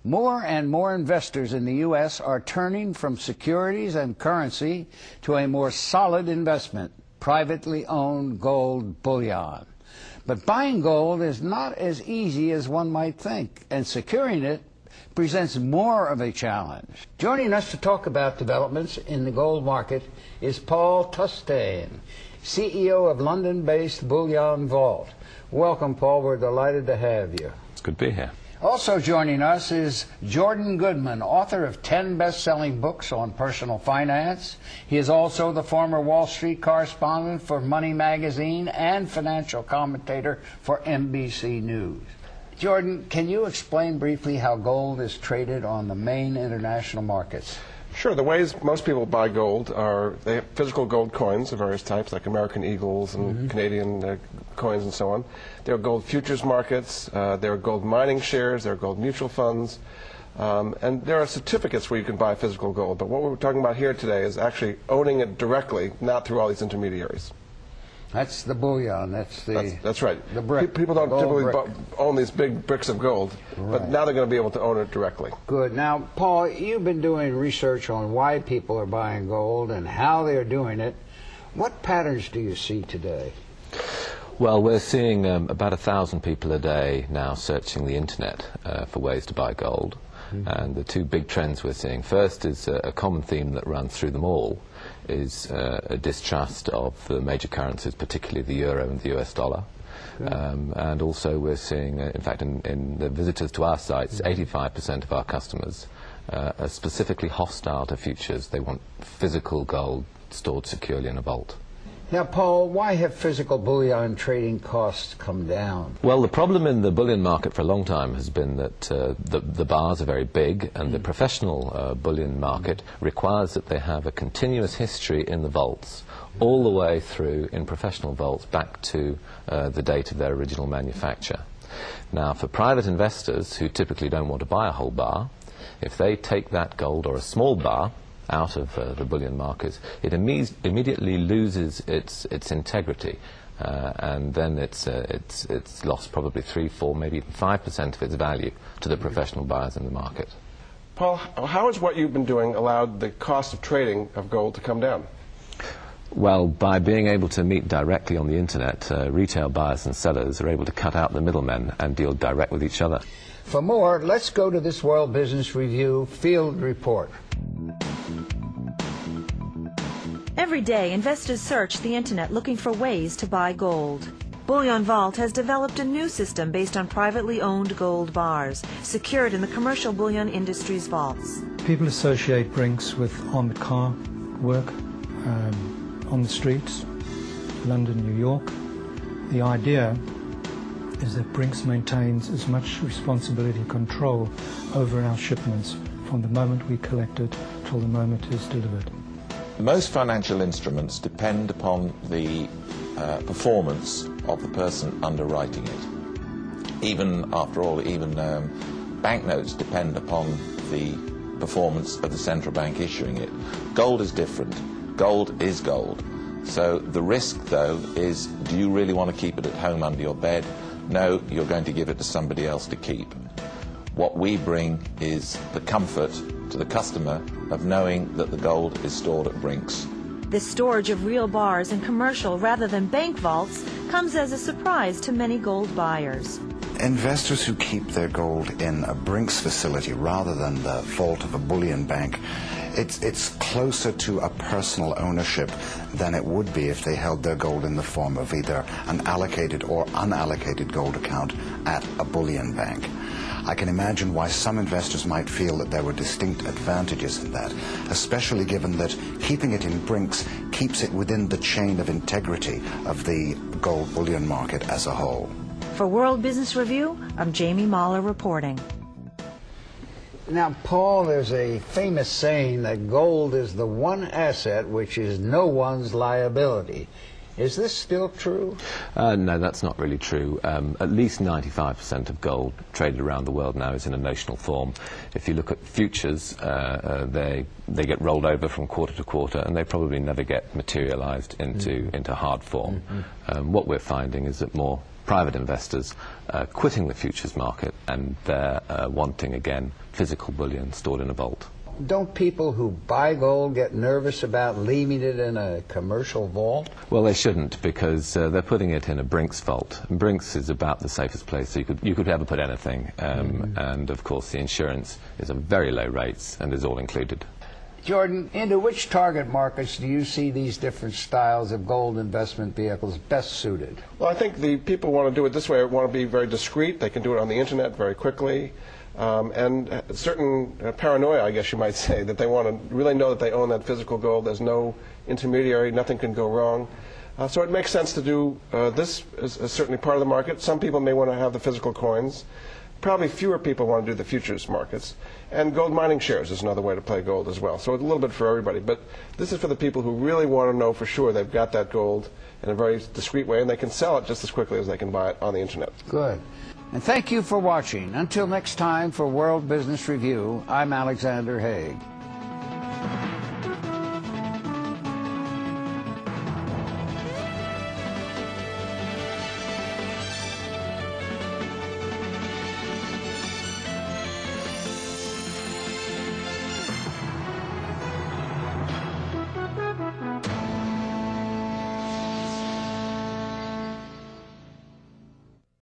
More and more investors in the U.S. are turning from securities and currency to a more solid investment, privately owned gold bullion. But buying gold is not as easy as one might think, and securing it presents more of a challenge. Joining us to talk about developments in the gold market is Paul Tustain, CEO of London-based Bullion Vault. Welcome, Paul. We're delighted to have you. It's good to be here. Also joining us is Jordan Goodman, author of 10 best-selling books on personal finance. He is also the former Wall Street correspondent for Money Magazine and financial commentator for NBC News. Jordan, can you explain briefly how gold is traded on the main international markets? Sure. The ways most people buy gold are they have physical gold coins of various types, like American Eagles and Canadian coins and so on. There are gold futures markets. There are gold mining shares. There are gold mutual funds. And there are certificates where you can buy physical gold. But what we're talking about here today is actually owning it directly, not through all these intermediaries. That's the bullion. That's right. The brick. People don't typically own these big bricks of gold, but now they're going to be able to own it directly. Good. Now, Paul, you've been doing research on why people are buying gold and how they're doing it. What patterns do you see today? Well, we're seeing about 1,000 people a day now searching the internet for ways to buy gold. And the two big trends we're seeing, first is a common theme that runs through them all, is a distrust of the major currencies, particularly the euro and the US dollar. And also we're seeing, in fact, in the visitors to our sites, 85% of our customers are specifically hostile to futures. They want physical gold stored securely in a vault. Now, Paul, why have physical bullion trading costs come down? Well, the problem in the bullion market for a long time has been that the bars are very big, and the professional bullion market requires that they have a continuous history in the vaults, all the way through in professional vaults back to the date of their original manufacture. Now, for private investors who typically don't want to buy a whole bar, if they take that gold or a small bar out of the bullion market, it immediately loses its integrity, and then it's lost probably 3, 4, maybe even 5% of its value to the professional buyers in the market. Paul, how has what you've been doing allowed the cost of trading of gold to come down? Well, by being able to meet directly on the internet, retail buyers and sellers are able to cut out the middlemen and deal direct with each other. For more, let's go to this World Business Review field report. Every day, investors search the internet looking for ways to buy gold. Bullion Vault has developed a new system based on privately owned gold bars, secured in the commercial bullion industry's vaults. People associate Brinks with armored car work on the streets, London, New York. The idea is that Brinks maintains as much responsibility and control over our shipments from the moment we collect it till the moment it is delivered. Most financial instruments depend upon the performance of the person underwriting it. Even, after all, banknotes depend upon the performance of the central bank issuing it. Gold is different. Gold is gold. So the risk, though, is, do you really want to keep it at home under your bed? No, you're going to give it to somebody else to keep. What we bring is the comfort to the customer of knowing that the gold is stored at Brinks. This storage of real bars in commercial rather than bank vaults comes as a surprise to many gold buyers. Investors who keep their gold in a Brinks facility rather than the vault of a bullion bank, it's closer to a personal ownership than it would be if they held their gold in the form of either an allocated or unallocated gold account at a bullion bank. I can imagine why some investors might feel that there were distinct advantages in that, especially given that keeping it in Brinks keeps it within the chain of integrity of the gold bullion market as a whole. For World Business Review, I'm Jamie Mahler reporting. Now, Paul, there's a famous saying that gold is the one asset which is no one's liability. Is this still true? No, that's not really true. At least 95% of gold traded around the world now is in a notional form. If you look at futures, they get rolled over from quarter to quarter, and they probably never get materialized into hard form. What we're finding is that more private investors quitting the futures market, and they're wanting, again, physical bullion stored in a vault. Don't people who buy gold get nervous about leaving it in a commercial vault? Well, they shouldn't, because they're putting it in a Brinks vault. And Brinks is about the safest place so you could ever put anything. And, of course, the insurance is at very low rates and is all included. Jordan, into which target markets do you see these different styles of gold investment vehicles best suited? Well, I think the people want to do it this way, want to be very discreet. They can do it on the internet very quickly. And certain paranoia, I guess you might say, that they want to really know that they own that physical gold. There's no intermediary, nothing can go wrong. So it makes sense to do this as certainly part of the market. Some people may want to have the physical coins. Probably fewer people want to do the futures markets. And gold mining shares is another way to play gold as well. So it's a little bit for everybody. But this is for the people who really want to know for sure they've got that gold in a very discreet way, and they can sell it just as quickly as they can buy it on the internet. Good. And thank you for watching. Until next time, for World Business Review, I'm Alexander Haig.